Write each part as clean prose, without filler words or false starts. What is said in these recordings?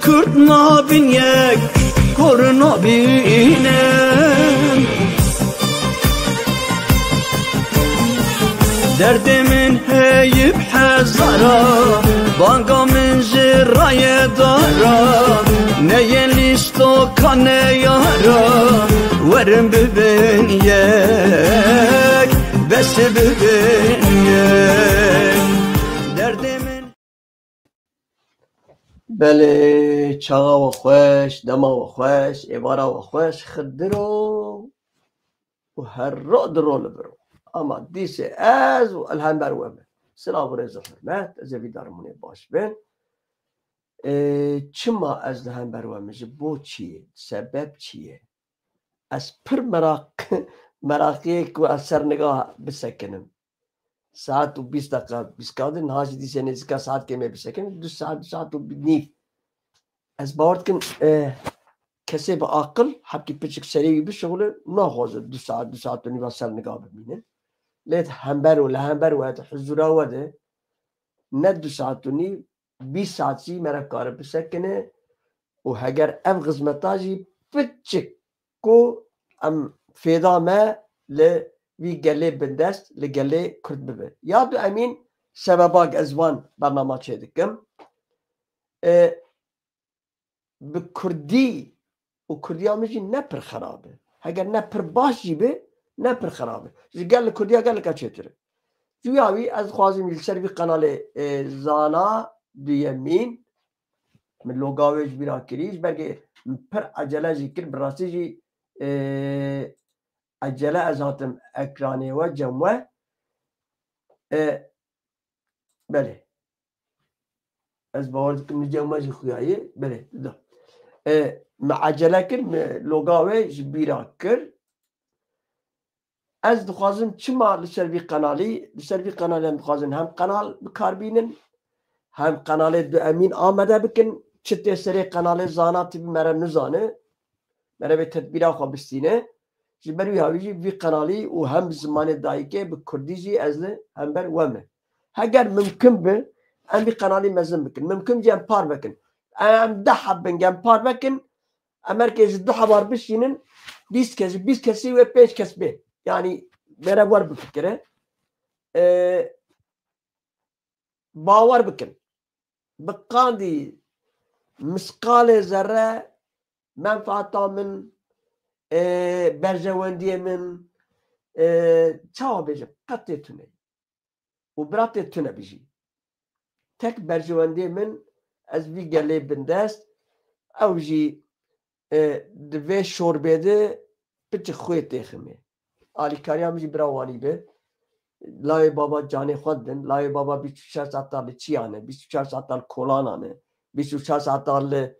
Kürt nabin yek kor nabinem derdimin heyip hezara banga min jiraye dara neye listo kane yara verin bibin yek besi bibin yek derdimin بله چاقا و خوش دما و خوش عبارا و خوش خدرو و هر رو درو لبرو اما دیسه از و الهم برومه سلام و رزا حرمت از ویدارمونه باش بین چما از الهم برومه بو چیه سبب چیه از پر مراقیه که از سرنگاه بسکنم ساعت و 20 دقیقه 20 کادن هاش دیسه نزدیک ساعت که می بسکنم 2 ساعت و نیف از باورد کن کسی با عقل حبکی پچک سریعی بشغله نخوازه 2 ساعت و نیف سر نگاه ببینه لیت همبر و لهمبر و حضورا وده نه 2 ساعت و نیف 20 ساعت سی مرا کار بسکنه و هگر ام غزمتاجی پچک کو ام فیدا ما وی گله بندست لگله کرد ببه یادو امین سبباق ازوان برنامه چه دکم به کردی و کردی آمیجی نپر خرابه اگر نپر باشی به نپر خرابه گل کردی گل که چطوره جویاوی از خوازم سر وی قنال زانا دویمین من لوگاویج بیرا کریج بلکه پر عجله ذکر براستی جی عجله از هاتم اکرانی و جمعه بله از باورد کنم جمعه جی خویایی بله ده عجله کر لوگاوه جبیرا کر از دخوازم چما لسر وی قنالی هم دخوازم هم قنال بکار بینن هم قنال دو امین آمده بکن چطه سری قنال زاناتی بی مرا نزانه مرا به تدبیرا خواه بستینه جبروی هاویجی وی قنالی و هم زمان دایی که به کردی جی ازله هم بر ومه اگر ممکن به ام وی قنالی مزن بکن ممکن جی ام پار بکن ام 10 حبن ام پار بکن امر که 2 حبار بشینن 20 کسی و 5 کس به yani bere var bu fikre باور بکن بقاندی مسقال ذره منفعتا من برجواندی من چاو بیجم قطع تونه و برات تونه بیجی تک برجواندی من از وی گله بندست او جی دوی شوربیده پچ خوی تیخمه آلی کاری هم جی براوانی به لای بابا جانی خود بن لای بابا 24 ساعت چی آنه 24 ساعت کلان آنه 24 ساعت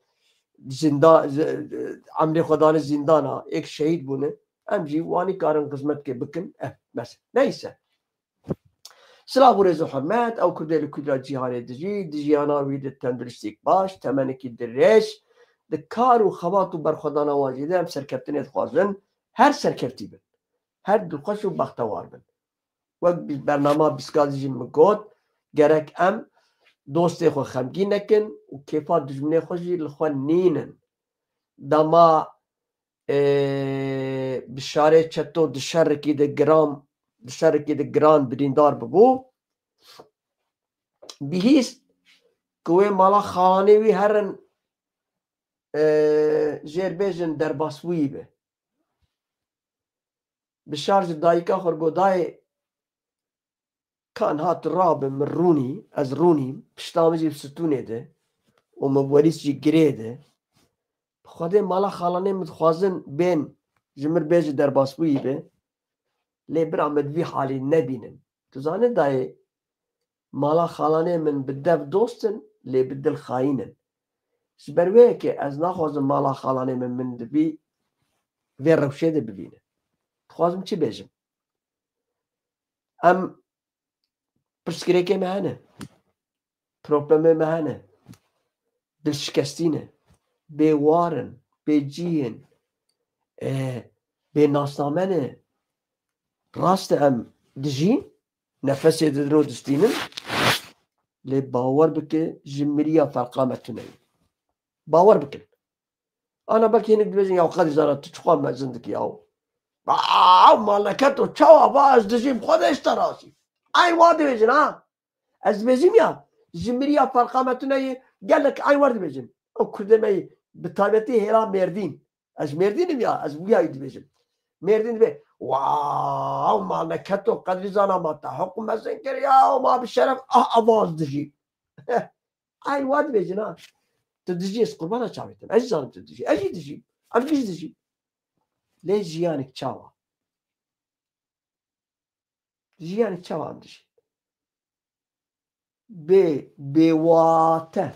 زندان عمل خدان زندان ها یک شهید بونه هم جی وانی کارن قسمت که بکن مثلا نیسه سلام و رزو حرمت او کردل کدرا جیهان دجیانا وید تندرستیک باش تمنکی درش دکار و خوات و برخدان واجده هم سرکبتن ادخوازن هر سرکبتی بن هر دلخوش و بختوار بن وقت برنامه بسکازی جی مگود گرک ام دوست خو خمگی نکن و کیفا دجمنه خوشی لخوا نینن دما بشاره چطور دشرکی ده گران بریندار ببو بیهیست کوه مالا خانه وی هرن جربیجن در باسوی به بشارج دایکا خورگو دای کان هات راب من رونی از رونی پشتامه جی بستونه ده و مبوریس جی گره ده خود مالا خالانه متخوازن بین جمر بیج در باسوی به لی برامد وی حالی نبینن تو زانه دای مالا خالانه من بدف دوستن لی بدل خاینن سبروه که از نخوازم مالا خالانه من دبی وی روشه ده ببینه خوازم چی بیجم ام پرسکریکه مهنه پروبلمه مهنه دلشکستینه بیوارن بیجین به ناسنامنه راست ام دجین نفسی درو دستینن لی باور بکه جمریا فرقامتونه باور بکن انا بکی هنگ دبیجن یا قدی زارا تو چخواه مزندکی یاو مالکت و چاوا با از دجیم خودش تراسی این واد دبیجن ها از دبیجیم یا جمری یا فرقامتونه گلک این واد دبیجن او کردمه بطابتی هیرا مردین از مردینم یا از بویایی دبیجن مردین دبی واو مالکت و قدری زانا ما تحق مزن کر یا ما بشرف آواز دجیم این واد دبیجن ها تدجي قربانا چاويتم اجي زانم تدجي اجي دجي ام كيش دجي ليه جيانك چاوا جيانك چاوا ام دجي بواته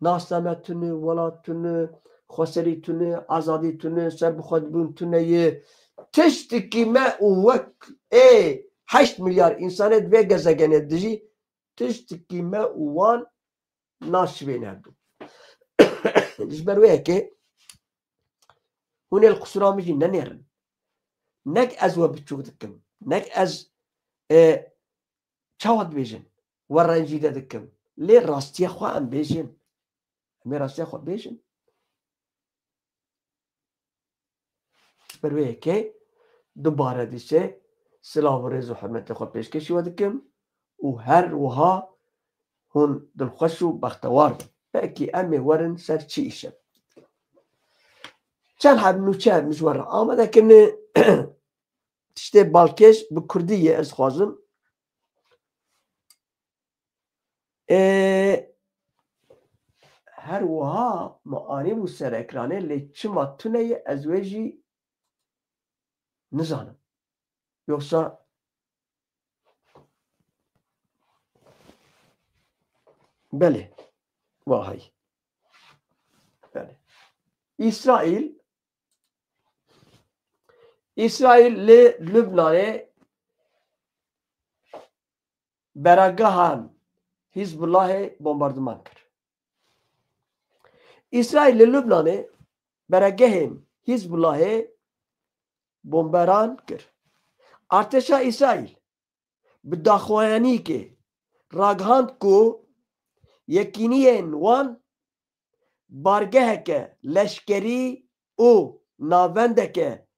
ناسمتني ولاتني خسريتني ازاديتني سب خود بونتني تشتكي ما وك 8 مليار انسان دبي گزگنه دجي تشتكي ما وان ناش بين هادو جبرويه كي هنا القصرى مجي ننيرن نك ازوا بتشوف دكم نك از تشاود بيجن ورانجي دكم ليه راستي اخوا ام بيجن مي راستي اخوا بيجن جبرويه كي دوباره ديشه سلام ورزو حرمت اخوا بيش كشي ودكم وهر وها هون دلخوشو بختوار بأكي أمي ورن سر چي إشم چند حب نوچه مجورة آمده کنه تشته بالکش بکردیه از خوازم هر وها معانی بو سر اکرانه لی چما تونه از ویجی نزانم یوکسا بله واهی بله İsrail Lübnan'e beragahan Hizbullah'e bombardıman kır. İsrail Lübnan'e beragahan Hizbullah'e bombardıman kır. Arteşa İsrail bidakhwayani ke raghand ko yekiniyen wan bargeheke leşkeri o navendeke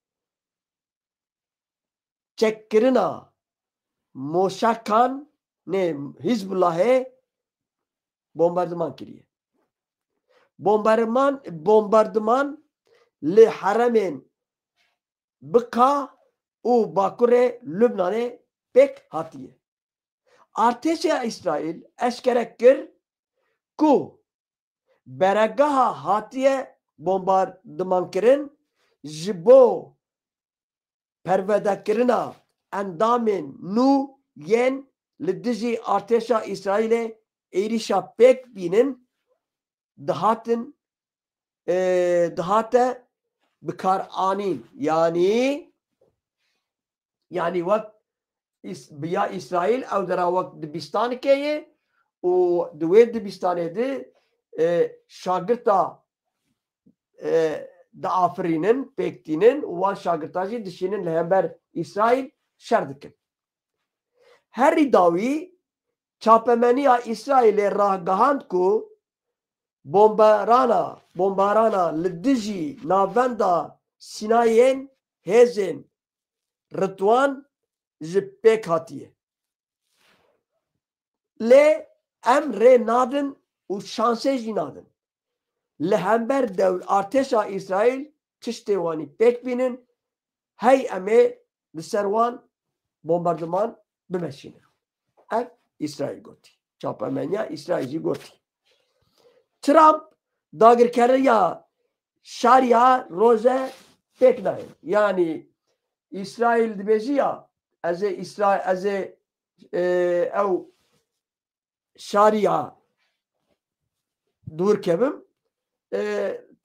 çekkirina moşakan ne Hizbullah'e bombardıman kiriye. Bombardıman li haramin bika o bakure Lübnan'e pek hatiye. Arteşa İsrail eşkerekir ku beragaha hatiye bombardıman kirin jibo pervedekirina endamin nu yen lidiji arteşa İsrail'e erişa pek binin dahate bikar anin yani vakt biya İsrail ev dera vakt dibistan keye o duve dibistane de şagirta da afrinin pektinin wan şagirtajı dişinin lehember İsrail şerdikin. Her davi çapemeniya İsrail'e rahgahand ku bombarana lidiji navenda Sinayen hezin Rıtvan ji pek hatiye. Le emre nadin u şanse jî nadin. Lehember dev arteşa İsrail tiştê wanî pek bînin hey em ê li ser wan bombardıman bimeşînin. Ev İsrail gotî. Çapemeniya İsrail jî gotî. Trump dagirkeriya şariya roze pek nayên. Yani İsrail dibêjî ya ez ê ew şariya dûr kevim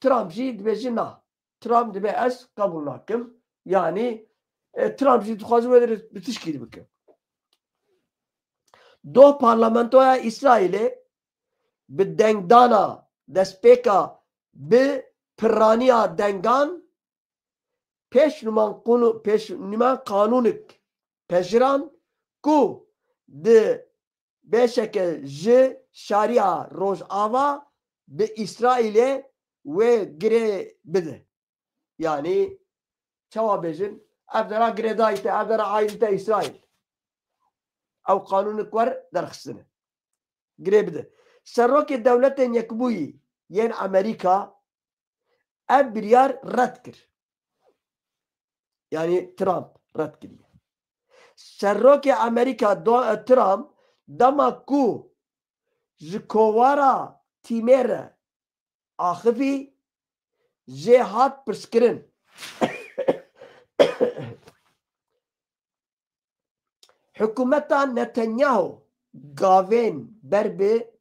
Trump jî dibêjî na. Trump dibe ez kabul nakim. Yani Trump jî dixwazim wê bi tişkî dibikim. Do parlamentoya İsrailê bi dengdana destpêka bi pirraniya dengan pêşnîman kanûnik pejran ku di bêşeke ji şaria Rojava bi İsrail'e ve gire bide. Yani çava bejin evdera gredayte evdera ailite İsrail. Ev kanunuk var derxistine. Gire bide. Serroki devletin yekbuyi yen Amerika ev biryar red kir. Yani Trump red kiriye. Serroki Amerika Trump dama ku ji kovara tîmêre axivî jê hat pirskirin hikûmeta Netanyahu gavên ber bi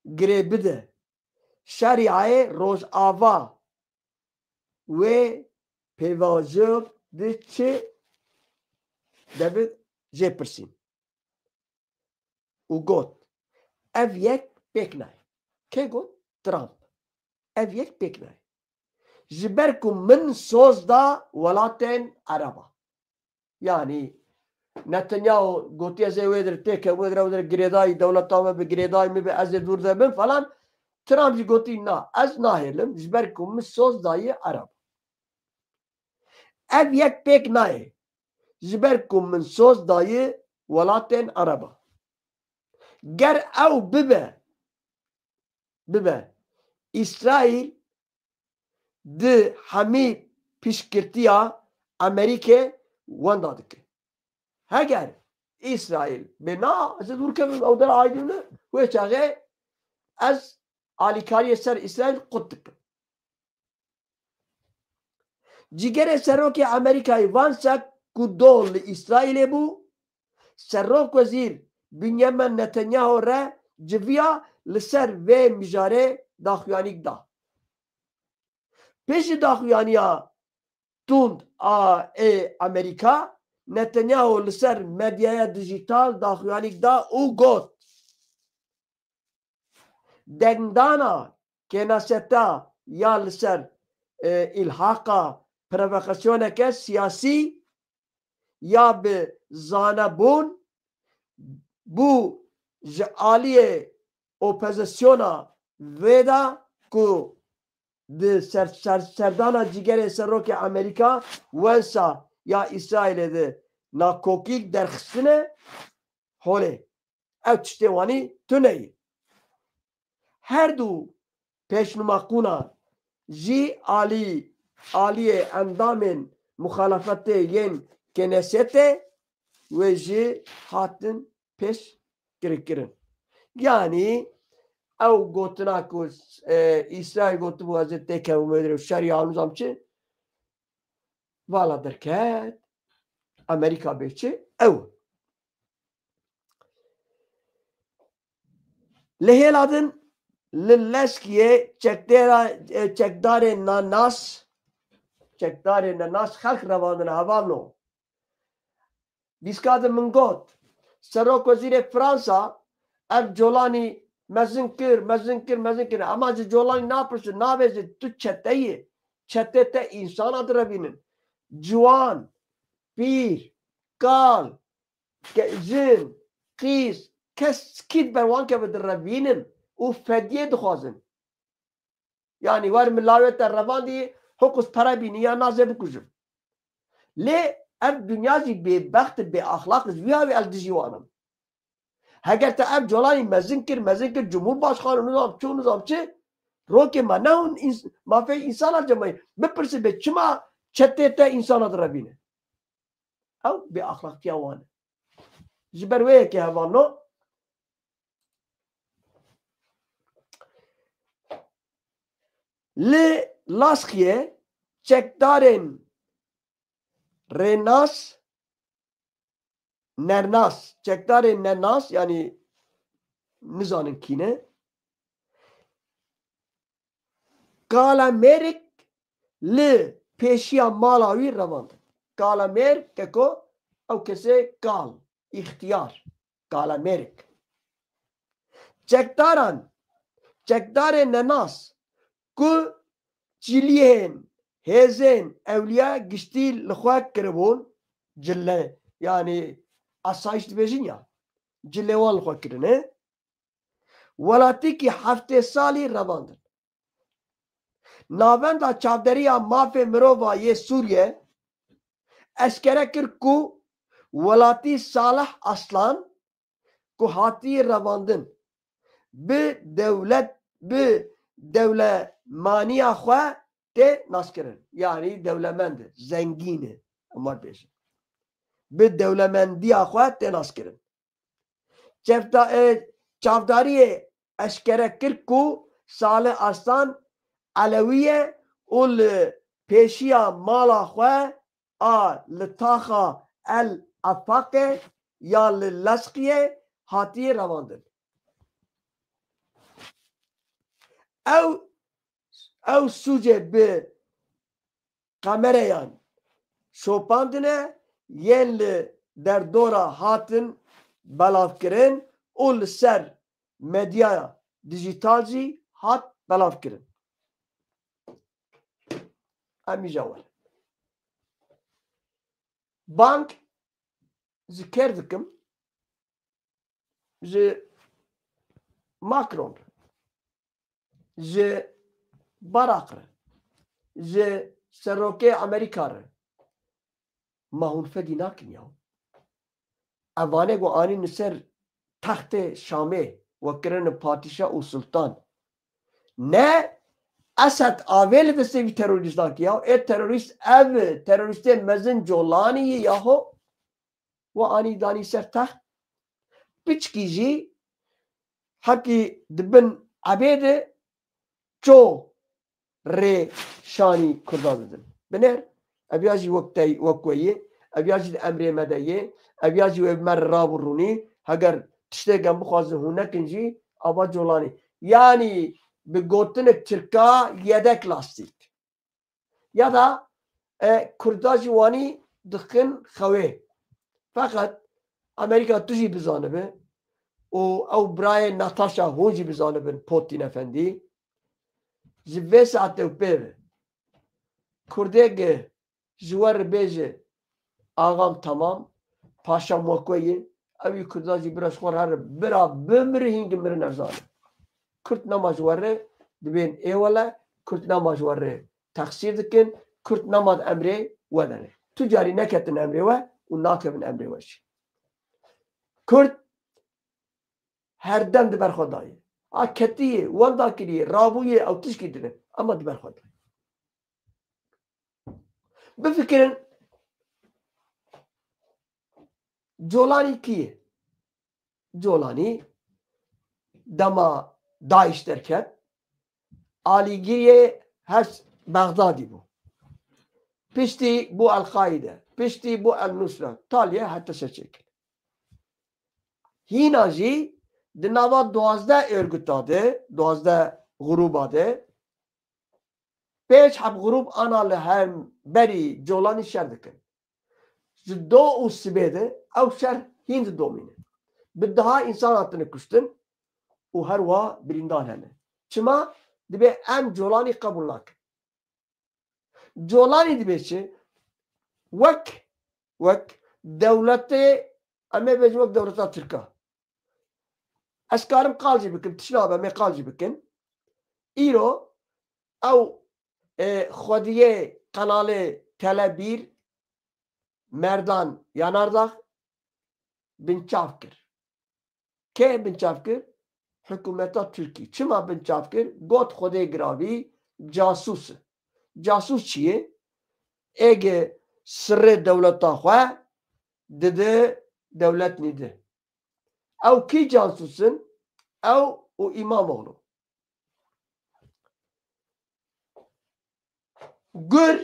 girê bide şerîayê Rojava wê pêvajiyok di çi devê jê pirsîn û got ev yek pêk nayê. Kê got? Trump. Ev yek pêk nayê. Ji ber ku min soz da welatên Ereba. Yani Netanyahu gotiye zê wê dir têke wê dir girêdayî dewleta me bi girêdayî me bi ez ê dûr debim falan. Trump jî gotî na ez nahêlim ji ber ku min soz dayê Ereba. Ev yek pêk nayê ji ber ku min soz dayê welatên Ereba. Ger ew bibe İsrail di hemî piştgirtiya Amerîkê wenda dike. Heger İsrail bêna ez ê dûr kevim ew dera aydîne wê çaxê ez alîkariyê ser İsrail qut dikim. Cîgerê serokê Amerîkayê van sek ku dol li İsrailê bû serok wezîr Binyamin Netanyahu re civiya li ser vê mijarê daxuyanîk da. Pêşî daxuyaniya tund a Amerîka Netanyahu li ser medyaya dijîtal daxuyanîk da û got dengdana kêneseta ya li ser îlhaqa provokasyoneke siyasî ya bi zanebûn bû ji aliyê opozisyona vê da ku di serdana cîgerê serokê Amerîka wensa ya İsrailê de nakokîk derxistine holê ew tiştê wanî tuneyê. Her du pêşnûmakûna jî aliyê endamên muxalefetê yên Knesetê wê jî hatin pêşgirkirin. Yani ew gotina ku İsrail gotibû ez ê têkevim wê dirê şerîya nizam çi vala derket Amerîka bê çi ew. Li hêla din li leşkiyê çekdarên nenas xelk revandine hevano. Dîska din min got serok wezîrê Fransa ev colanî mezin kir ama ji colanî napirsin navêje tu çeteyê çetê te însana direvînin ciwan pîr kal jin qîz keskî berwan keve direvînin û fediyê dixwazin. Yani war min lawê te revandî hokus pere bînî ya nazê bikujim. Lê ev dunya jî bêbext bêaxlaq ji wî havê ez dijî wanim. Heger te ev colanî mezin kir Cumhurbaşkanı nizam çi rokê me nehûn mafê însana cemayî bipirsî bê çima çetê te însana direvîne. Ew bêaxlaqiya wan e. Ji ber wê yekê hevano li Laskiyê çekdarên çekdarên nernas yani nizanin kîne kalemêrik li pêşiya mala wî revandin. Kalemêr keko ew kesê kal îxtiyar kalemêrik. Çekdarên nenas ku ciliyên hêzên ewliya giştî li xwe kiribûn cille yani asayiş dibêjin ya cillê wan li xwe kirine ولاتی کی هفته سالی رواندن ناوندا چاودریا مافه مرووا یه سوریه اشکره کر کو ولاتی صالح اصلان کو هاتی رواندن به دولت مانیا خواه ته ناسکرن یعنی دولمند زنگینه امار بیشه به دولمندی خواه ته ناسکرن چاوداری اشکره کر کو صالح اصلان علویه اول پیشیا مالا خواه لطاخا الافاقه یا للسقیه هاتی رواندن او سوجه به قمریان شوپاندنه ین در دورا هاتن بلاف کرن اول سر مدیا دیجیتال جی هات بلاف کرن امی جوال بانک ذکر دکم جه ماکرون جه باراق جه سروکه امریکا ما هون فدی ناکن یاو اوانه گو آنی نسر تخت شامه و کرن پادشاه و سلطان نه اسد آویل دسته بی تروریست داکی یاو ای تروریست او تروریست مزن جولانی یاهو و آنی دانی سر تخت بچکی جی حقی دبن عبیده چو ری شانی کردان دن بنر ابیاجی وقتیه ابیاجی امری مدیه ابیاجی و مر راب رونی اگر تشته گم بخوازه هونه کنجی آبا جولانی یعنی به گوتن ترکا یدک لاستیک یا دا کرداجی وانی دخن خواه فقط امریکا توجی بزانه به او برای ناتاشا هونجی بزانه بن پوتین افندی جوه ساعته و پیوه کرده گه جوار بیجه آغام تمام پاشا موکویه اوی کرداجی براش خور هر برا بمره هنگ مره نرزانه کرد نما جواره دبین ایوالا کرد نما جواره تقصیر دکن کرد نما امره ودنه تجاری نکتن امره و ناکبن امره وشی کرد هر دم دبر خدایه کتیه وندا کریه رابویه او تشکی دنه اما دبر خدایه بفکرن جولانی کیه جولانی دما داعش درکت آلیگیریه هست بغدادی بو پشتی بو القاعده پشتی بو النصره تالیه حتی شکل هینا جی دناوا 12 örgütadı 12 grubadı 5 hab grup analı hem beri jolani şerdikin do usbede ev şer hind domine daha insan hattını kuştun o her va birindan hene çima dibe em jolani kabullak jolani dibeçi vek devleti ame becmek devleta Türkiye اسکارم قالجی بکن تشنابه می قالجی بکن ایرو او خودیه قنال تلبیر مردان yanardağ binçaf kir که binçaf kir hükümeta Türkiye çima binçaf kir got xode gravi casus casus çiye ege sırrı devleta xwe dide devlet nide او کی جاسوسن او İmamoğlu گر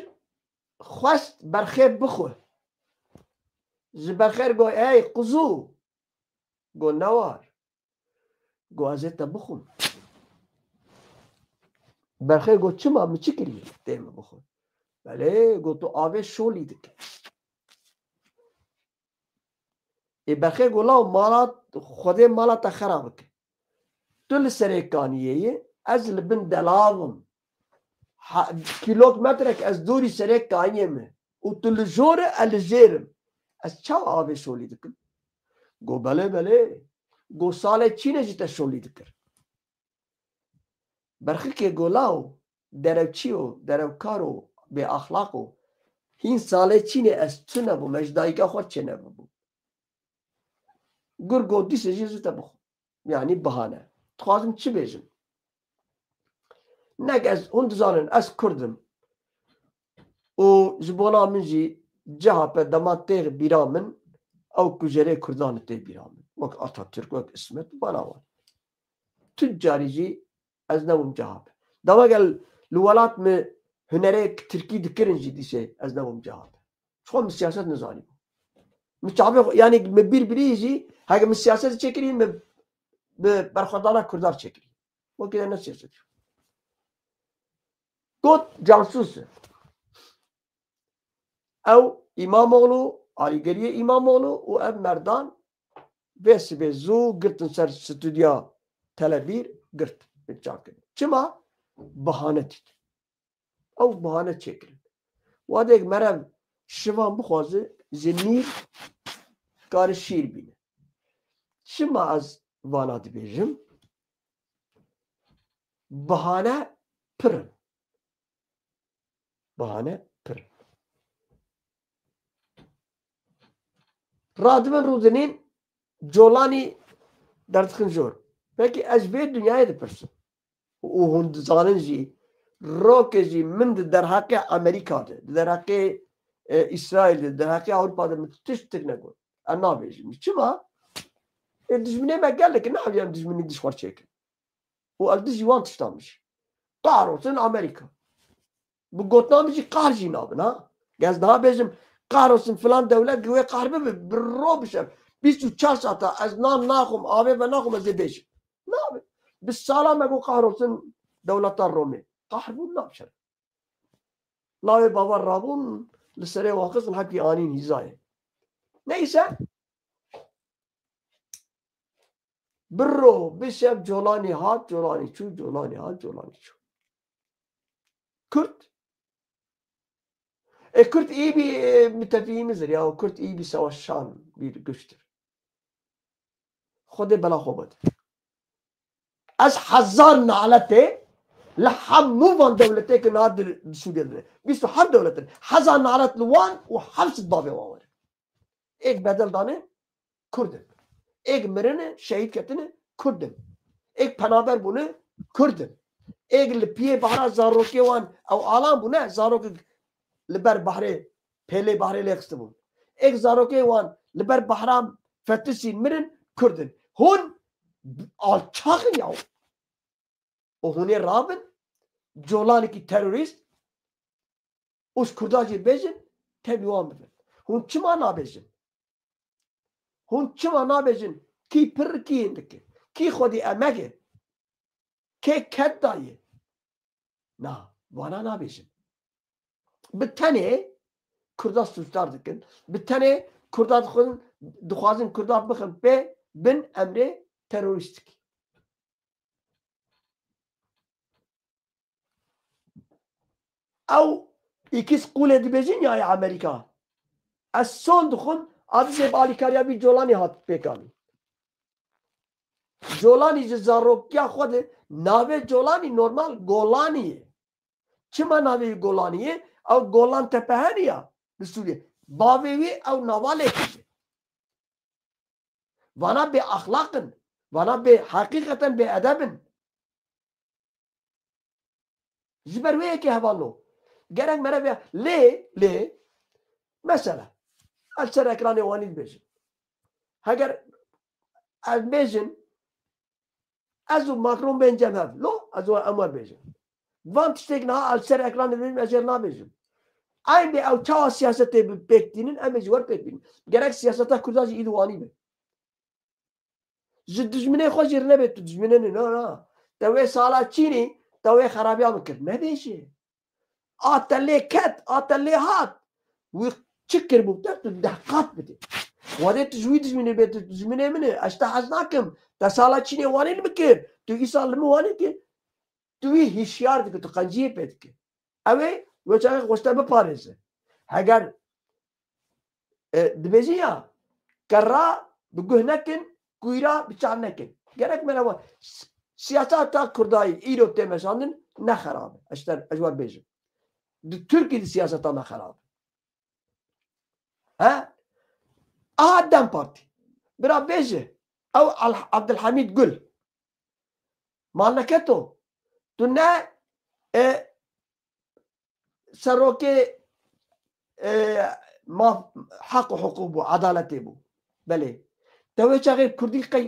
خواست برخیر بخو زبرخیر گو ای قزو گو نوار گو ازتا بخون برخیر گو چما مچی کری دیم بخون بله گو تو آوه شولی دکن برخیر گو لاو مالات خوده مالات خراب که تل سرکانیه از لبن دلاوم کیلومترک از دوری سرکانیه می و تل جوره الجیرم از چه آوه شولی دکن گو بله گو سال چینه جیتا شولی دکر برخی گولاو درو کارو به اخلاقو هین ساله چینه از تو نبو مجدایگا خود چه نبو گر گودی سجی زوتا بخو یعنی بهانه تخوازم چی بیجم نگ از هند زانن از کردم و جبونا من جی جها پر دمات تیغ بیرامن او کجره کردان تیغ بیرامن وک آتاتürk وک اسمت بانا وان تجاری جی از نوم جها پر دما گل لولات می هنره ترکی دکرن جی دیشه از نوم جها پر شخوام سیاست نزانی متعبق yani birbiriyi هاگه سیاست çekireyim mi برخوردانا کردار çekireyim o kadar ne siyaset Got casus ev İmamoğlu Aligeriye İmamoğlu o ev merdan ve zu girtin ser stüdya telebir girt çakın çima bahane tit ev bahane çekirin vadek merev şivan bu xwazı zinir kar şiir bine çima az vana dibêjim bahane pirin bahane pirin Radmen Ruzi'nin Jolani dertkin zor. Peki ez bir dünyaya da pırsı. O hunduzanın jî roke jî min de derhake Amerika'da, derhake İsrail'de, derhake Avrupa'da müthiş tekne gol. Ne yapayım? Çima? Dijmine me geldi ki ne yapayım dijmini dişvar çekin. O elde jivan tışlanmış. Kahrolsun Amerika. Bu gotnamışı kahrjî nabın ha. Gez daha bezim kahrolsun filan devlet güve kahve mi? Birro bişem. 24 saate az nan nakum abi ve nakum az beşim. Ne yapayım? Biz salame bu kahrolsun devletler Romi. Kahrbu ne yapacak? Lavi bavar rabun lisere vakısın hakkı anin hizaya. Neyse birro bişem Jolani hat Jolani çu Jolani hat Jolani çu. Kürt Kürt iyi bir mütefihimizdir ya. Kürt iyi bir savaşçan bir güçtür. Xude bela xobat. Az hazar nalete لحمو van devlete ki nadir Suriye'de. Biz her devletin hazar nalet luvan ve hapsit babi var. Ek bedel dane Kürdim. Ek mirine şehit ketine Kürdim. Ek panaber bunu Kürdim. Ek lipiye bahra zaroke van ev alam bu ne zaroke liber bahre pele bahre lekstibun. Ek zaroke van liber bahram fetisin mirin Kürdim. Hun alçakın yav. O hune rabin Jolani ki terörist us kurdacı bezin tebiwan bibin. Hun çima nabezin. Hun çima nabezin ki pir ki indiki. Ki xwedî emeke. Kê ket daye. Na, wana nabezin. Bi tenê Kurda suçlar dikin. Bi tenê Kurda dixwazin Kurda bixin pê bin emrê teröristik. Ew ikis qûlê dibêjin ya Amerika. Ez son dixwim adîsê alîkariya wî Jolani hat pêkanî. Jolani ji zarokiya xwe de navê Jolani normal Golani ye. Çima navê Golani ye? Ew Golan Tepehenî ya li Sûriye. Bavê wî ew navalekî ye. Vana bê axlaqin. Vana bê heqîqeten bê edebin. Ji ber wê yekê hevalno. Gerek mereve lê mesela ez ser ekranê wanî dibêjim. Heger ez bêjin ez û Macron bên cem hev. Lo ez û em bêjim. Van tiştek niha ez ser ekranê dibêjim ez ê nabêjim. Aynı ew çawa siyasetê bi pêkdînin em ê ji wer pêkdînin. Gerek siyaseta Kurda jî îdî wanî be. Ji dijminê xwe jî nebê tu dijminê na. Te wê sala Çînê te wê xerabiya bikir. Nebêje. Atelê ket, atelê hat. Wî çi kirbû te tu dehqat bidî. Wadê tu ji wî dijminê bê tu dijminê min e ez te hez nakim. Te sala Çînê wanî bikir. Tu îsal li min wanî kir. Tu wî hîşyar dikir, tu qenciyê pê dikir. Ew ê weçarê xwe ji te biparêze. Heger dibêjin ya qera bi guh nekin, kuyra bi çav nekin. Gerek me ne سیاست کردایی ایرو تمشاندن نه خرابه اشتر اجوار بیجم ترکی دی سیاست ما خرابه ها دم پارتی برا بیجه او عبدالحمید گل مالکتو تو نه سروکه ما حق و حقوق و عدالتی بو بله توی چاقی کردی قی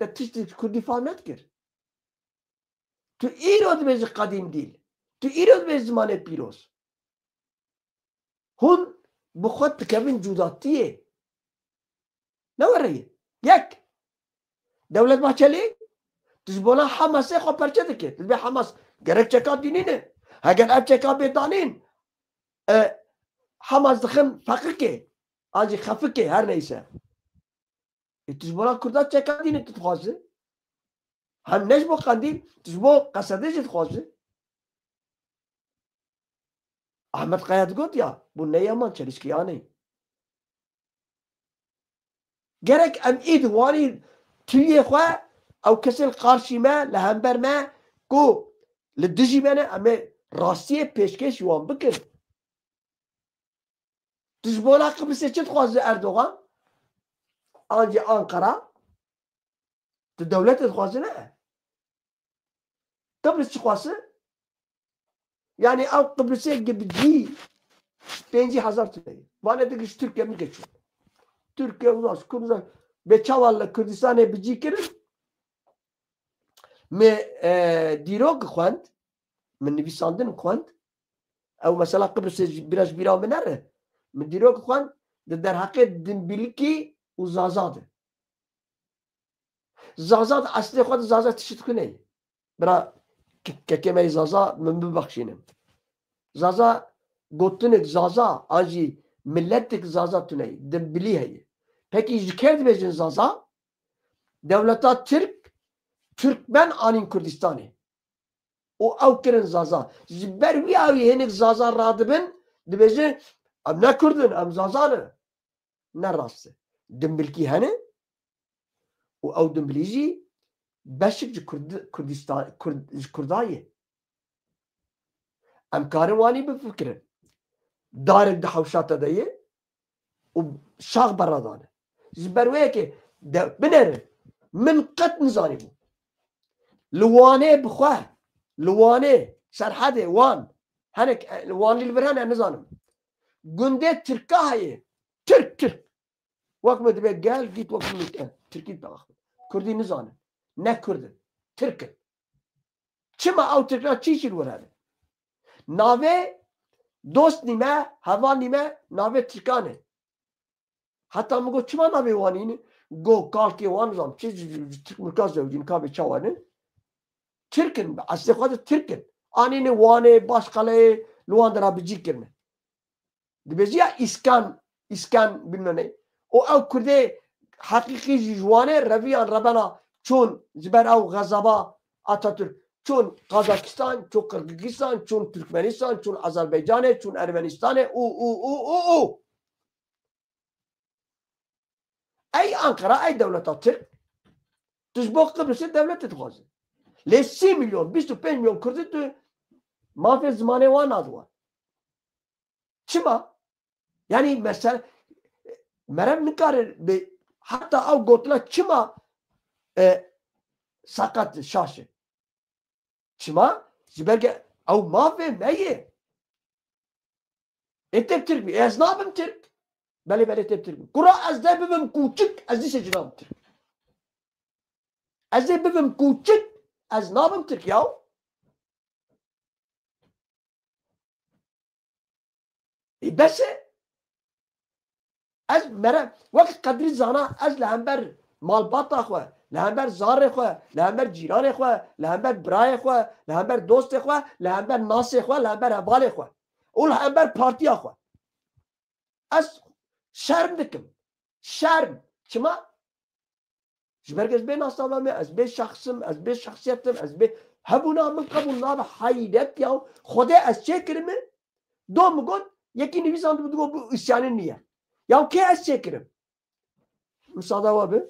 تشتی کردی فهمت کرد تو ایراد بیز قدیم دیل تو ایراد بیز زمان پیروز هون بخواد تکبین جوداتیه نوریه یک دولت باچلی تجبونا حماسه خو پرچه دکه تجبه حماس گرک چکا دینینه اگر اب چکا بیدانین حماس دخن فقر که آجی خفه که هر نیسه تجبونا کرده چکا دینه تتخوازه هم نجبو قندیل تجبو قصده جد خوازه احمد قیاد گوت یا بو نیامان چلیسکیانه گرک ام اید وانی توی خواه او کسی قارشی ما لهمبر ما کو لدجی منه اما راستی پیشکش وان بکر تجبولا قبسه چه خوازه اردوغان آنجا آنقره تو دولت خوازه نه قبرس چه خواسته yani او قبرسه گبجی 5000 تونه وانه دیگه ترکیه میگه Türkiye uzas Kürdistan'a be çavallı Kürdistan'a bici kirin me dirog خوند من نویساندن خوند او مثلا قبرس biraz بیرا منره من dirog خوند در حقیقت دنبیلکی و زازاده زازاد اصلی خود زازاد تشت کنه برا که کمی زازا من ببخشینم زازا گوتنک زازا آجی ملتک زازا تونه دنبیلی هی peki jikerdi bejin zaza devleta Türkmen anin Kürdistan'ı o avkirin zaza ziber vi avi henik zaza radibin dibejin am ne Kürdün am zazanı ne rastı dimbilki hani o av dimbilici beşikci Kürdistan Kürdayı am karın vani bir fikrin darek de havşata dayı o şah baradanı زبروه که بنره من قط نزانی بو لوانه بخواه لوانه سرحده وان هنک لوان اللي برهن نزانم گنده ترکا هایه ترک وقت ما دبی قال قیت وقت ما ترکی بخواه کردی نزانم نه کردن ترکن چما او ترکنا چی چی رو هنه ناوه دوست نیمه هوا نیمه ناوه ترکانه hatta mı go çima nabe vanini go kalki van zam çiz Türk mükaz evdin kabe çavanı Türk'ün asli kadı Türk'ün anini vane başkalı luandara bici kirme dibezi ya iskan bilmem ne o ev kurde hakiki jivane reviyan rabana çun ziber ev gazaba Atatürk çun Kazakistan çun Kırgızistan çun Türkmenistan çun Azerbaycan çun Ermenistan o اي انقره اي دوله ترك تجبوك قبرص دوله تتغازي لي 6 مليون 25 مليون كردي ما في زمانه وانا دوا شما يعني مثلا مرم نكار حتى او قلتنا شما سقط شاشه شما زبرجه او ما في ميه انت بترك ازنابم ترك بله تبتر كرة أزده ببم كوچك از دي سجنام تر أزده ببم كوچك از نابم ترك ياو بس از مرا وقت قدري زانا از لهمبر مالبات اخوة لهمبر زار اخوة لهمبر جيران اخوة لهمبر براي اخوة لهمبر دوست اخوة لهمبر ناس اخوة لهمبر هبال اخوة ولهمبر بارتي اخوة از شرم دکم شرم چما جبرگ از بین اصلا از بین شخصم از بین شخصیتم از بین هبونا من قبول نام حیرت یا خدا از چه کرمه دو مگون یکی نویسان بود گفت اسیانی نیه یا که از چه کرم مساعده وابه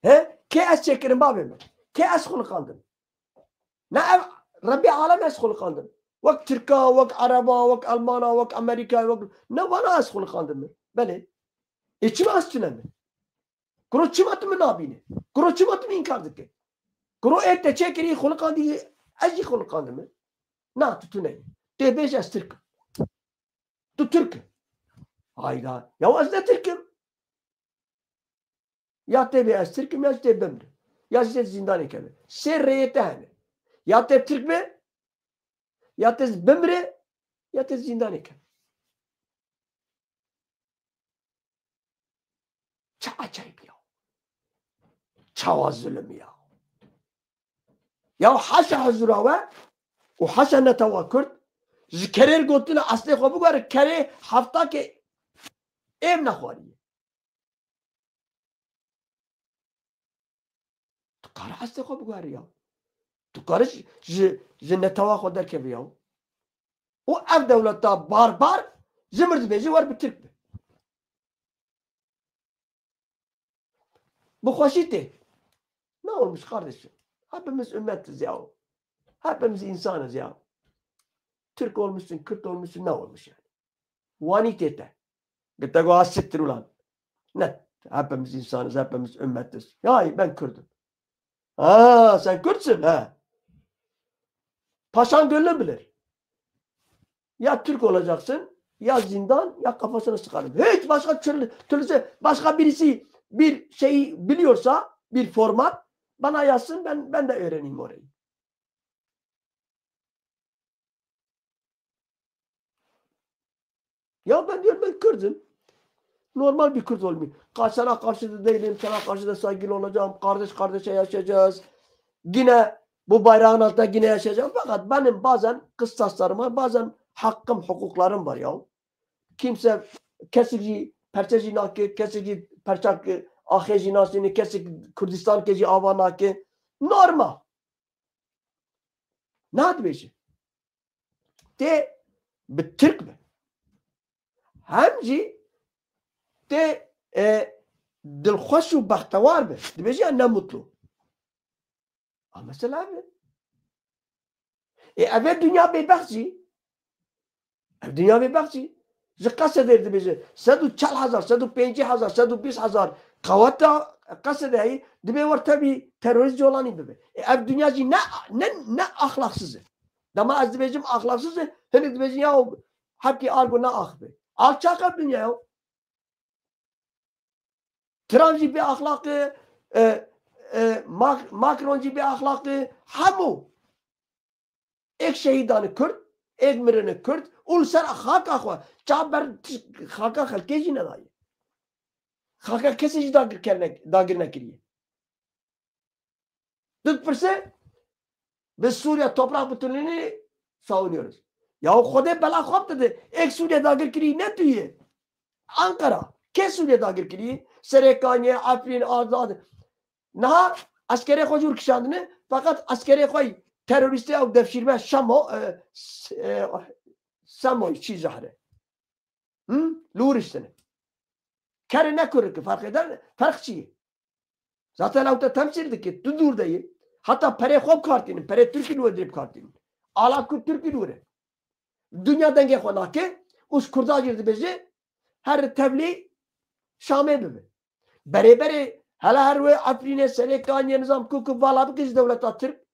He? Ke ez çekirim babim. Ke ez xulqandım. Ne ev Rabbi alem ez xulqandım. Vak Türka, vak Araba, vak Almana, vak Amerika, vak ne bana ez xulqandım. Bele. Çima az tünemi. Kuro çima tümü nabini. Kuro çima tümü inkar dike. Kuro ette çekiri xulqandı. Ez xulqandım. Na tutunayım. Tebej ez Türk'üm. Tu Türk'üm. Hayda. Ya az ne Türk'üm? Ya tebe ez Türk'üm ya tebemdir. Ya size zindan ekemi. Serreyete hani. Ya te Türk mi? Ya te bemre ya te zindan ekemi. Çok acayip ya. Çok zulüm ya. Ya haşa hazura ve haşa netava Kürt. Zikerer gotuna asli xobu gar kere hafta ke ev nakhwariye. Tu kar asli xobu gar ya. Tu karış ji netava xo derkevi ya. O ev devletta barbar zimrd beji var bir Türk. Bu hoşiti. Ne olmuş kardeşim? Hepimiz ümmetiz ya. Hepimiz insanız ya. Türk olmuşsun, Kürt olmuşsun, ne olmuş yani? Vanitete. Gıtta go asittir ulan. Ne? Hepimiz insanız, hepimiz ümmetiz. Ya ben Kürt'üm. Ha sen Kürt'sün ha. Paşan gönlü bilir. Ya Türk olacaksın, ya zindan, ya kafasını sıkarım. Hiç başka türlüsü, başka birisi bir şeyi biliyorsa, bir format bana yazsın, ben de öğreneyim orayı. Ya ben diyorum ben Kürt'üm. Normal bir Kürt olmayayım. Sana karşı da değilim, sana karşı da saygılı olacağım. Kardeş kardeşe yaşayacağız. Yine bu bayrağın altında yine yaşayacağım. Fakat benim bazen kıstaslarım var, bazen hakkım, hukuklarım var ya. Kimse kesici, perçeci nakı, kesici, perçak, aheci nasini, kesik, Kürdistan keci, ava nakı. Normal. Ne adı beşi? De, bir Türk mü? Hemci de dilxoş ve baxtewar be. Dibêje ne mutlu. Ama mesela abi. Ev dünya bêbext jî. Ev dünya bêbext jî. Ji qeseder dibêje 140,000, 150,000, 120,000 qeweta qesede dibê war tevî terörist colanî bibe. Ev dünya jî ne ahlaksız. Dema ez dibêjim ahlaksız. Hinek dibêjin ya hepkî argo ne ax be. Alçak ev dünya ya. Trump jî bir ahlakı, Macron jî bir ahlakı, hemû. Ek şehidanı Kürt, ek mirini Kürt, ul ser haka xwe. Çaber haka xelkê jî nedaye. Haka kesê jî dagir nekiriye. Dutpirse, biz Suriye toprak bütünlüğünü savunuyoruz. Ya Xwedê bela xwe dedi. Ek Suriye dagir kiriye ne tüye? Ankara. Kes Suriye dagir kiriye? Serekaniye, Afrin, Azad. Naha askeri xwe jûr kişandine fakat askeri xwe teröristi ew devşîrme Samo çî zahre. Lûristine. Kerê nekurir ki fark eder. Fark çi? Zaten ew te temsil dike. Tu dûr deyî. Hatta perê xwe kartînin. Perê Türkî nû dirêb kartînin. Ala Kürt Türkî nûre. Dünya dengê xwe nake. Us Kurda jî dibêje her tevlî Şamê bibe. Berêberê hele her wê Efrînê, Serêkaniyê, Nizam Kûkû vala bikî ji devleta Türk.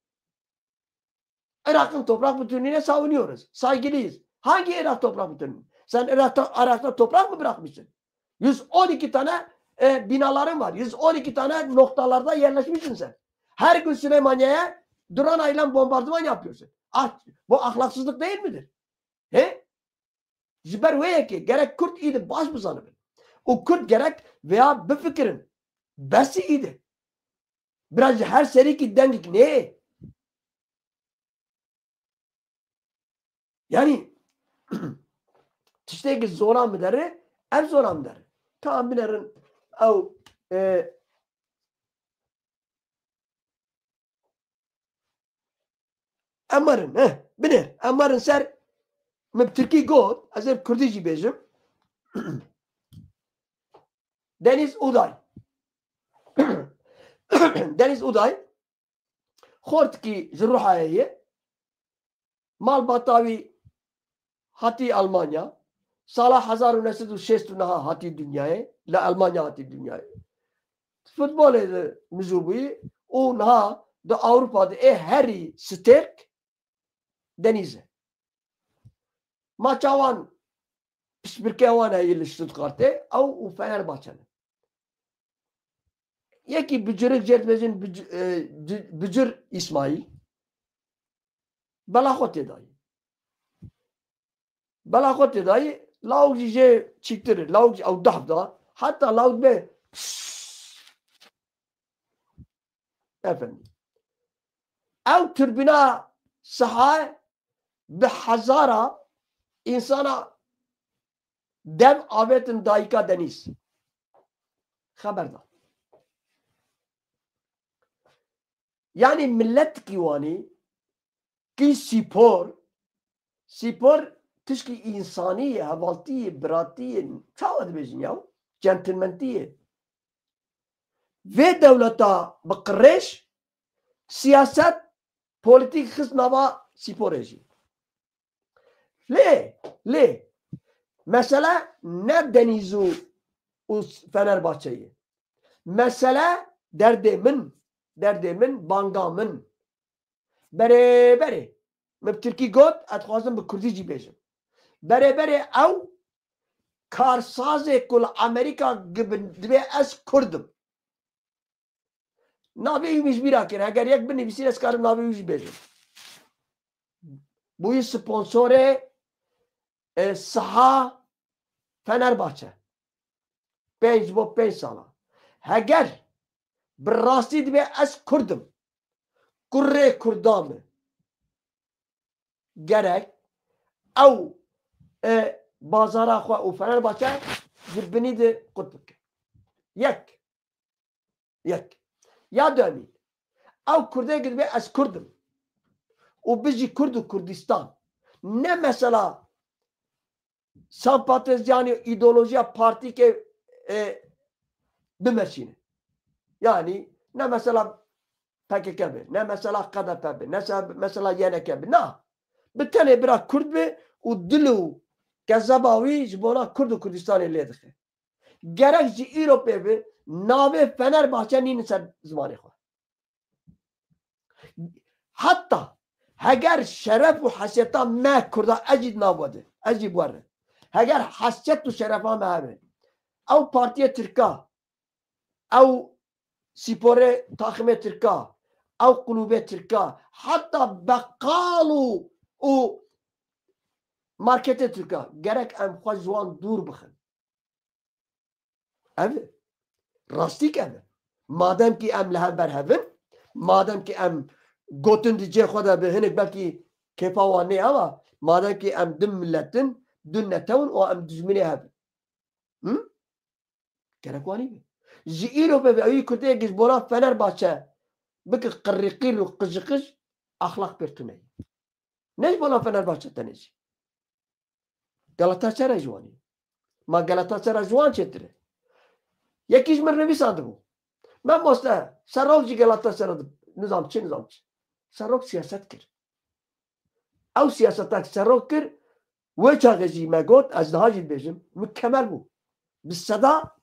Irak'ın toprak bütünlüğüne savunuyoruz. Saygılıyız. Hangi Irak toprak bütünlüğü? Sen Irak'ta toprak mı bırakmışsın? 112 tane binaların var. 112 tane noktalarda yerleşmişsin sen. Her gün Süleymaniye'ye drone ile bombardıman yapıyorsun. Bu ahlaksızlık değil midir? He? Ziber veye ki gerek Kürt idi baş mı sanırım? O Kürt gerek veya bir fikrin besi idi. Biraz her seri ki dengik ne? Yani tişteki zoran mı deri? Ev zoran mı deri? Tamam bilerin emarın bilir. Emarın ser Türkiye god azir Kürdici bejim Deniz Uday Deniz Uday خورد کی جروحایه مال باتاوی هاتی آلمانیا سال 1969 هاتی دنیای لا آلمانیا هاتی دنیای فوتبال مزوبی اونها دا اوروپا ده هری سترک دنیزه ما چاوان پسپرکوان هایی لشتوتغارته او فنرباچه یکی بجرک جرد بزن بجر اسماعیل بلا خود دایی بلا خود دایی لاوگ جه چیکتره لاوگ او دحب دا حتی لاوگ به افندی او تربینا صحای به هزارا انسانا دم آویتن دایکا دنیس خبر دار yani millet kiwani ki spor tişki insani havalti birati çavad bejin ya centilmentiye ve devleta baqreş siyaset politik xisnava spor eji le mesela ne denizu us Fenerbahçe'yi mesela derdemin bangamın bere مبترکی گوت اتخوازم به کردی جی بیشم بره او کارساز کل امریکا دبی از کردم ناوی ایمیش بیرا کنه اگر یک بنویسین از کارم ناوی ایمیش بیشم بوی سپانسور سها فنرباچه 5 ساله اگر براستی دبی از کردم کره کردامه gerek ew bazara xwe û Fenerbahçe ji binî de qut bike yek ya demî ew Kurdê dibe ez Kurdim û biz jî Kurd û Kurdistan ne mesela sempatizanî îdeolojiya partîkê bimeşîne yani ne mesela PKK be ne mesela HDP be ne mesela YNK be na بتنه برا کرد به و دلو گزباوی جبونا کرد و کردستان لیدخه گرک جی ایروپه به ناوه فنرباچه نین سر زمانه خواه حتی اگر شرف و حسیتا ما کرده اجید نابوده اجید بوره اگر حسیت و شرفا ما همه او پارتی ترکا او سپوره تاخمه ترکا او قلوبه ترکا حتی بقالو او مارکت ترکا gerek em xwe ji wan dûr bixin ev rastik ev madem ki em li hev berhevin madem ki em gotin di cê xwe de bi hinek belkî kêfa wan nê ama madem ki em din milletin din netewin û em dijminê hevin gerek wanî be ji îro be ew Kurdiyekî ji bona Fenerbahçe bike qirriqîr û qijqij axlaq pêr tune ne bola Fenerbahçe tenêjî Galatasaray jwanî ma Galatasaray jwan çêtire yekî ji min nivîsand bû me moste serok jî Galatasaray nizam çi serok siyaset kir ew siyaseta serok kir wê çaxê jî me got ez daha jî bêjim mükemmel bû bi seda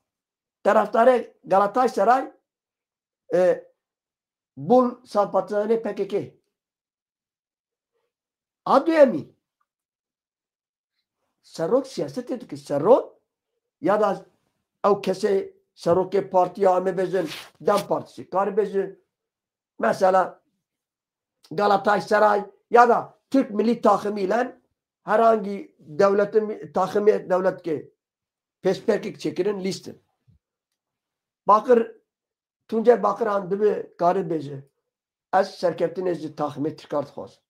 taraftarê Galatasaray bûn sempatizanê PKK aduyemî serok siyasetê dike serok ya da ew kesê serokê partiya em ê bêjin Dem Partîsî karî bêjin mesela Galatasaray ya da Türk Millî Taximî herhangi devletin taximê devletkê pêşberkek çêkirin lîstin Bakır Tuncer Bakır han dibe karî bêje ez serkeftinê ji taximê Tirkar dixwazim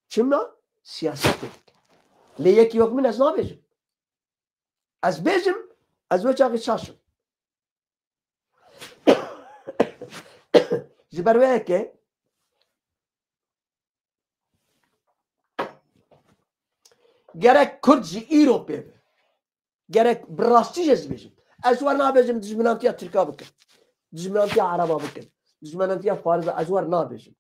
çima siyaset dedik lê yekî wek min ez nabêjim ez bêjim ez wê çaxê şaşim ji ber wê yekê gerek Kurd ji îro pê gerek bi rastî ez bêjim ez wan nabêjim dijminantiya Tirka bikim دجمنانتي عربا بكن دجمنانتي فارزة أجوار نابجم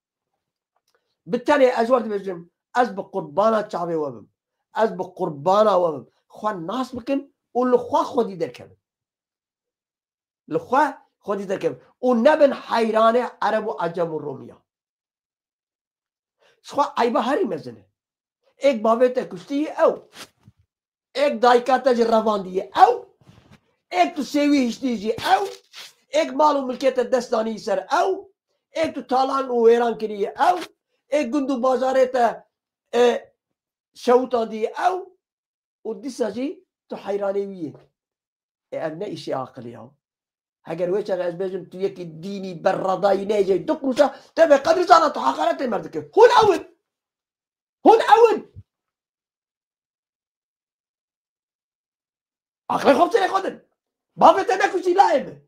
بالتالي أجوار تبجم أز بقربانا شعبي وبم أز بقربانا وبم خوان ناس بكن والخوا خودي دركم الخوا خودي دركم ونبن حيرانة عرب وعجم والرومية شخوا عيبا هاري مزنه ایک باوے تے کشتی ہے او ایک دائکا تے روان دی ہے او ایک تو سیوی ہشتی جی او ایک مالو ملکیت دستانی سر او ایک تو تالان و ویران کری ہے او ایک گندو بازارے تے شوطان دی ہے او و دیسا جی تو حیرانی ہوئی ہے اب نه ایشی عاقلی هاو اگر ویچه از بیجم تو یکی دینی برادایی نیجه دو کروشا تبه قدر زانا تو حقارت مرد که هون اول عقل خوبتنه خودن بافت نکشی لائمه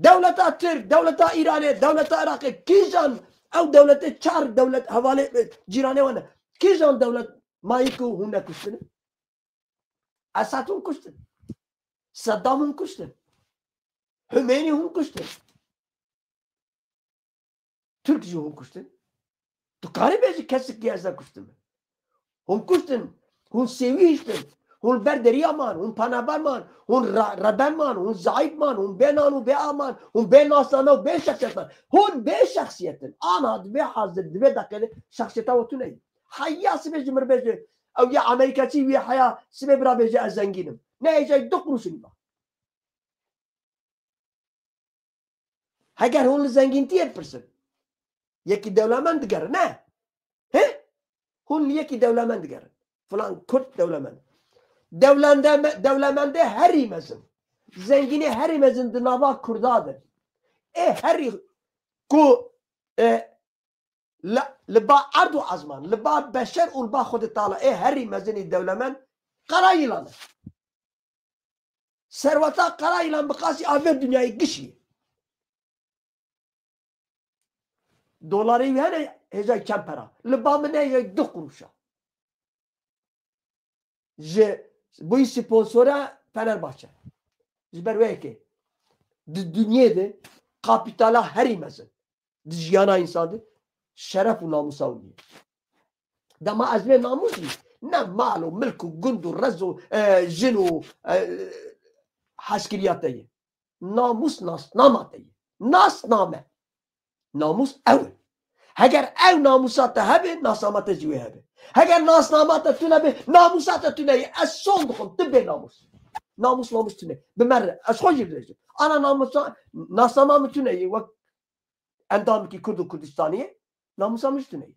دولتا ترک دولتا ایرانه دولتا عراقی کیجان او دولت چار دولت حواله جیرانه ونه کیجان دولت مایکو هون نکشتنه اساتون کشتن صدام هم کشتن همینی هم کشتن ترک جو هم کشتن تو کاری بیجی کسی که ازا کشتن هم کشتن هم سیوی هشتن هم بردریا مان هم پنابر مان هم ربن مان هم زعیب مان هم بینان و بیا مان هم بین ناسانه و بین شخصیت مان هم بین شخصیتن آنها دوی حاضر دوی دقیقه شخصیتا و تو نهی حیا سبه جمر بیجی او یا امریکاچی وی حیا سبه برا بیجی از زنگینم نه ایجای دو قروشنی با اگر هون زنگین تیت پرسن یکی دولمند گر نه هون یکی دولمند گر فلان کرد دولمنده هری مزن زنگینی هری مزن دنابا کرداده هری کو لبا عرض و عزمان لبا بشر و لبا خود تعالی هری مزنی دولمند قرایلانه ثروتا قرایلان بقاسی آفر دنیای گشی دولاری هنه هزای کم پرا لبا منه هزای 2 قروشه بوی سپونسورا فنربahçe جبر که dünyada kapitala heri mezin dijyana insandı şeref و namusa oluyor dama azme namus ne mal و ملك و gund و rez و jin و حسکریات değil namus nasnama değil nasname namus ev اگر او ناموسات هبه ناسامات جوی هبه اگر ناسنامات تونه به ناموسات تونه از son دخون تبه ناموس تونه بمره از خوشی بزنید انا ناسنامه تونه وقت اندام کی کرد و کردستانیه ناموسامش تونه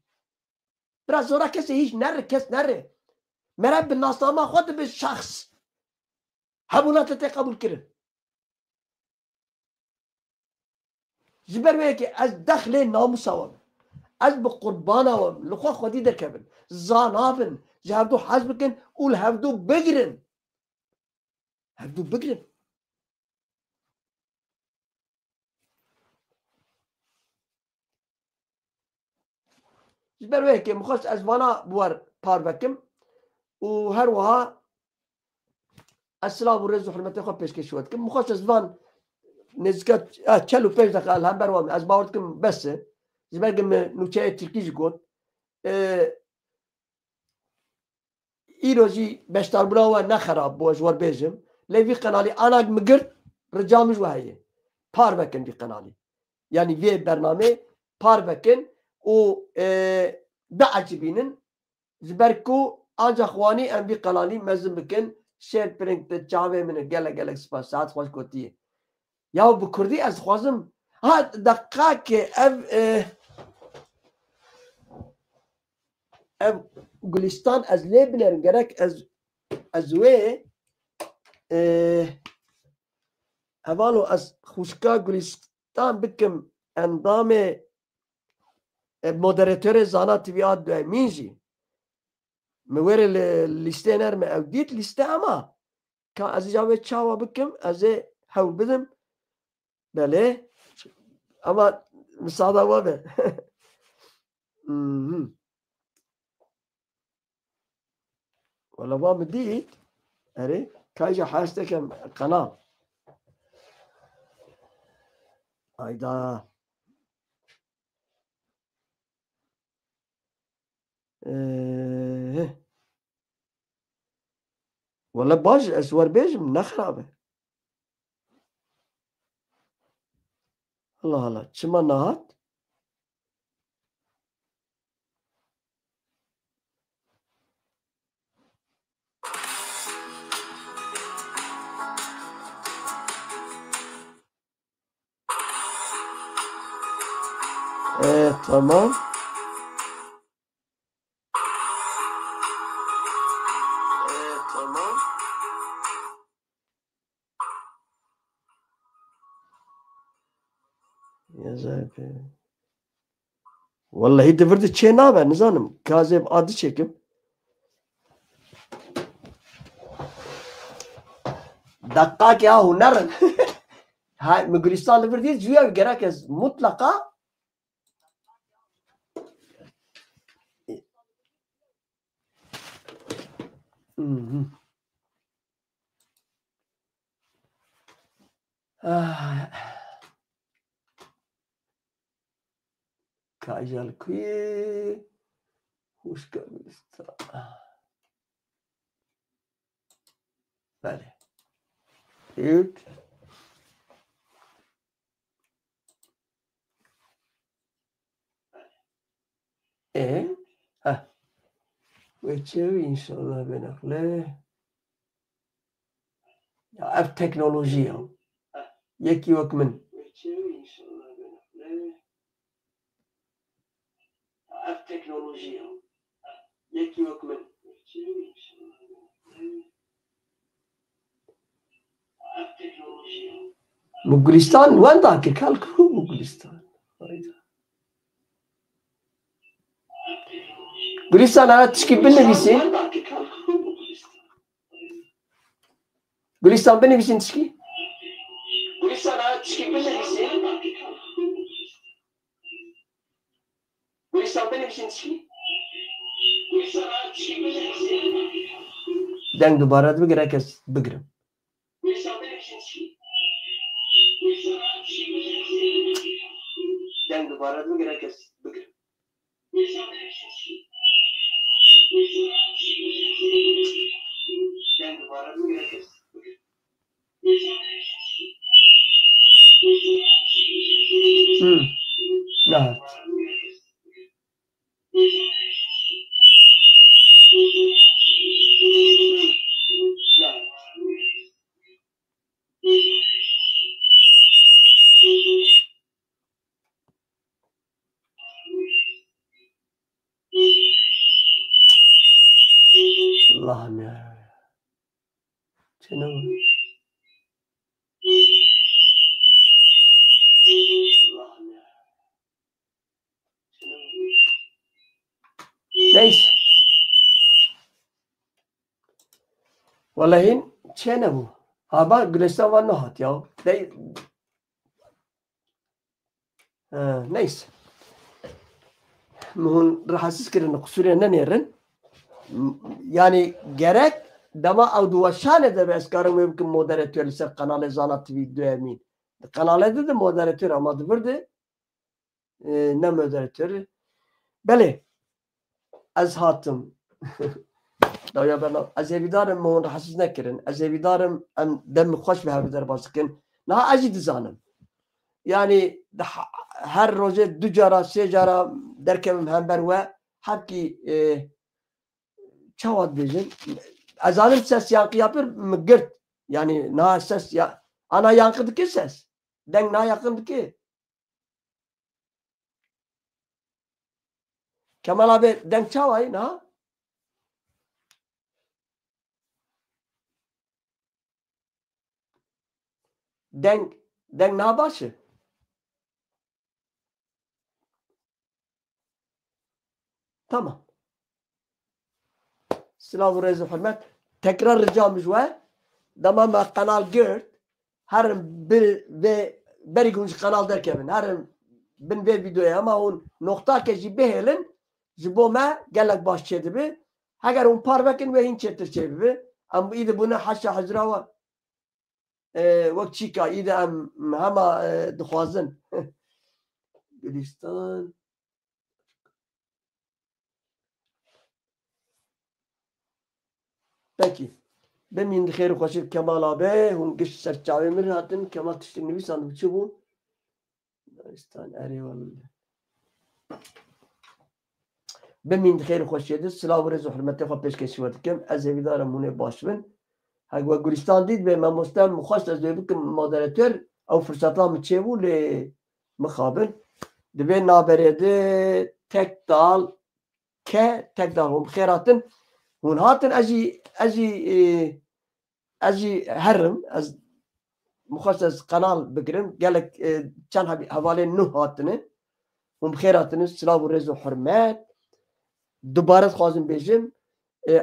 biraz sonra kese hiç nere مرب ناسنامه خود به شخص همونات قبول کرد جبر که از داخل ناموساوم از بقرباناوم لخوا خودی درکبن زانابن جهدو حزبكن قول هفدو بگرن جبر که مخص از وانا بوار پار بکم و هر وها السلام و رز و حرمت خواه پیشکش شود کم مخص از وان نزدیکا 45 دقیقه هم بروام از باورد کم بسه جبرگم نوچه ترکیج گفت ایروزی بشتر براوه نخراب باش ور بیجم لیوی قنالی آنها مگرد رجامش وهایه پار بکن بی قنالی یعنی وی برنامه پار بکن و بعجبینن جبرکو آنجا خوانی ام بی قنالی مزم بکن شیر پرنگ تجاوه من گله سپاس ساعت خوش کوتیه یا بکردی از خوازم ها دقیقه که ev Gülistan az leblerim gerek az ve evalo az خوشکا Gülistan bikim endame moderatör zana tviyat do minji مویر لیسته نرمه او دیت لیسته اما که از جاوه چاوا bikim az هول بدم بله اما مساعده وابه ولا ما مديت أري كايجا حاستك قناة Ayda. والله باش اسوار بيجم نخرابه الله الله çima nahat tamam tamam yazar vallahi devirde çena ben nizanım kazeb adı çekim dakika ki ya hunar hay Mugristan devirde cüya gerek ez mutlaka Kajal kuyi hoş geldiniz. Böyle. Evet. Ha. Geçev inşallah ben akle. Ya ev teknoloji ya. Yeki vak min. Geçev inşallah ben akle. Ya ev teknoloji ya. Yeki vak min. Geçev inşallah ben akle. Ya ev teknoloji ya. Mugulistan وين ذاك كالكو Mugulistan. Gülistan ana tişki bin nevisin. Gülistan bin nevisin tişki. Gülistan ana tişki bin nevisin. Gülistan bin nevisin tişki. Gülistan ana tişki bin nevisin. Den dubara da gerek es bigrim. Gülistan bin nevisin tişki. Gülistan ana tişki bin nevisin. Den dubara da gerek es bigrim. Gülistan bin nevisin tişki. Den dubara da gerek es bigrim. Evet. Allah'ım ya. Canım. Allah'ım ya. Neyse. Vallahi çene bu. Ama Gülistan var nahat ya. Neyse. Muhun rahatsız kirin kusuriye ne nerin? Yani gerek dama avduvaşane de beskarım mümkün moderatör ise kanalı Zana TV emin. Kanalı da moderatör ama dıvırdı. Ne moderatörü? Beli. Az hatım. Daya ben az evidarım muhun rahatsız ne kirin. Az evidarım dem hoş bir haber basıkın. Naha acı dizanım. Yani her roze ducara, secara derkemim hember ve hakki çavat bizim. Azanım ses yankı yapır mı gırt. Yani na ses ya ana yankıdaki ses. Den na yakındaki. Kemal abi den çavay na. Den na başı. Tamam. Silahı reis hürmet. Tekrar ricamız var. Damama kanal gört. Her bir ve berigunç kanal derken her bin bir videoya ama on nokta keci behelin ziboma gelek başçıydı bi. Eğer on parbekin ve hinçetir çebi. Ama idi buna haşa hacra var. Vakçika idi hama dixwazin گلستان پکی بمین خیر و خوشی کمال آبه هم گشت سرچاوی من هاتن کمال تشتی نویسان بچه بون گلستان اری والله بمین خیر و خوشی ده سلام و رز و حرمت خواه پیش کشی ودکم از هیدارم مونه باش بن اگه گلستان دید به من مستم مخواست از دوی بکم مادراتور او فرصتها مچه بو لی مخابن دبی نابریده تک دال که تک دال هم خیراتن هون هاتن ازی هرم از مخواست از قنال بگرم گلک چند حواله نه هاتنه هم خیراتن سلام و رز و حرمت دوباره خوازم بیجم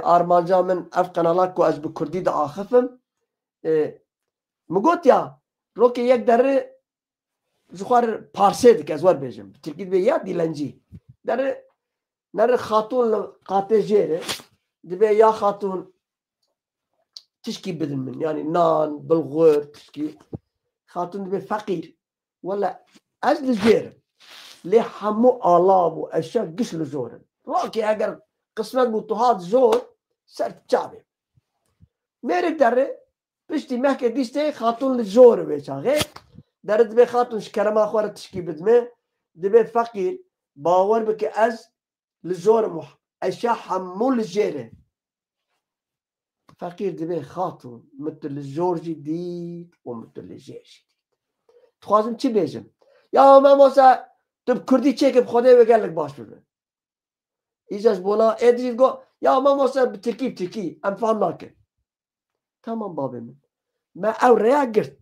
آرمانجا من اف قنالات کو از بکردی دا آخفم مگوت یا رو که یک دره زخوار پارسه دک از ور بیجم ترکید به یا دیلنجی دره نره خاتون قاطع جیره دبی یا خاتون تشكي بدل من يعني نان بالغور تشكي خاتون دبي فقير ولا أجل جير لي حمو آلاب وأشياء قش لزورن راكي أجر قسمت بوتوهات زور سر تشابه ميرك دره بشتي مهكي ديستي خاتون لزور بيشا غير دره دبي خاتون شكرما خوار تشكي بدمه دبي فقير باور بك أز لزور أشياء حمو لجيره فقير دبي خاتون مثل الزور جديد ومثل الجير جديد تخوازم چی بیجم یا من واسه تو کردی چه که بخوده بگل لك باش ببین ایجاش بولا ادریز گو یا من واسه بترکی ام فهم ناکن تمام بابي من او ریا گرت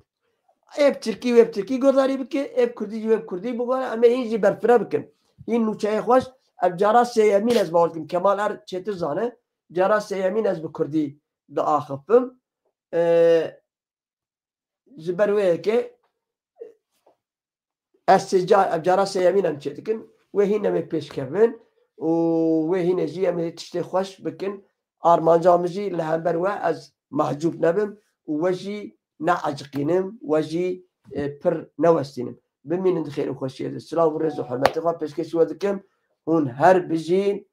اب ترکی گرداری بکن اب کردی بگوره اما اینجی برفره بکن این نوچه خوش اب جارا سیمین از باولکم کمال ار چیتر زانه جارا سیمین از بکردی دا آخفم جبروه که اب جارا سیمین هم چیتکن و هینه می پیش کردن و هینه جی هم تشتی خوش بکن آرمانجا مجی لهم بروه از محجوب نبم و جی نعجقینم و جی پر نوستینم بمین خیر و خوشیه السلام و رز و حرمت خواه پیش کشی ودکم هون هر بجین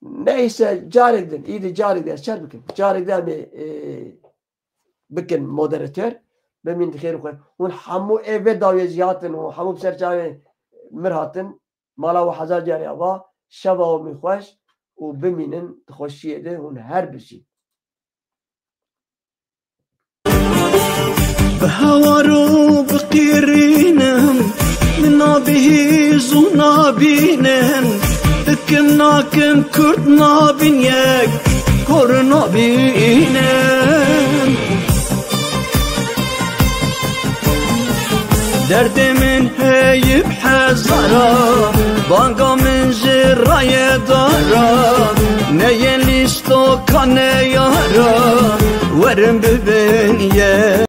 neyse carekden iyi carekden şer bikin carekden bikin moderatör bemin xeyr xoy un hamu eve daveziyatın u hamu serçave mirhatın mala ve hazar cariya va şava mi xoş u beminin xoşiyede un her bir şey بهوارو بقيرينم من به زونا بينن كناكن كرد نابين يك كورنا بينن درد من هيب حزارا بانقا من جراي دارا نين ليستو كان يارا ورم ببين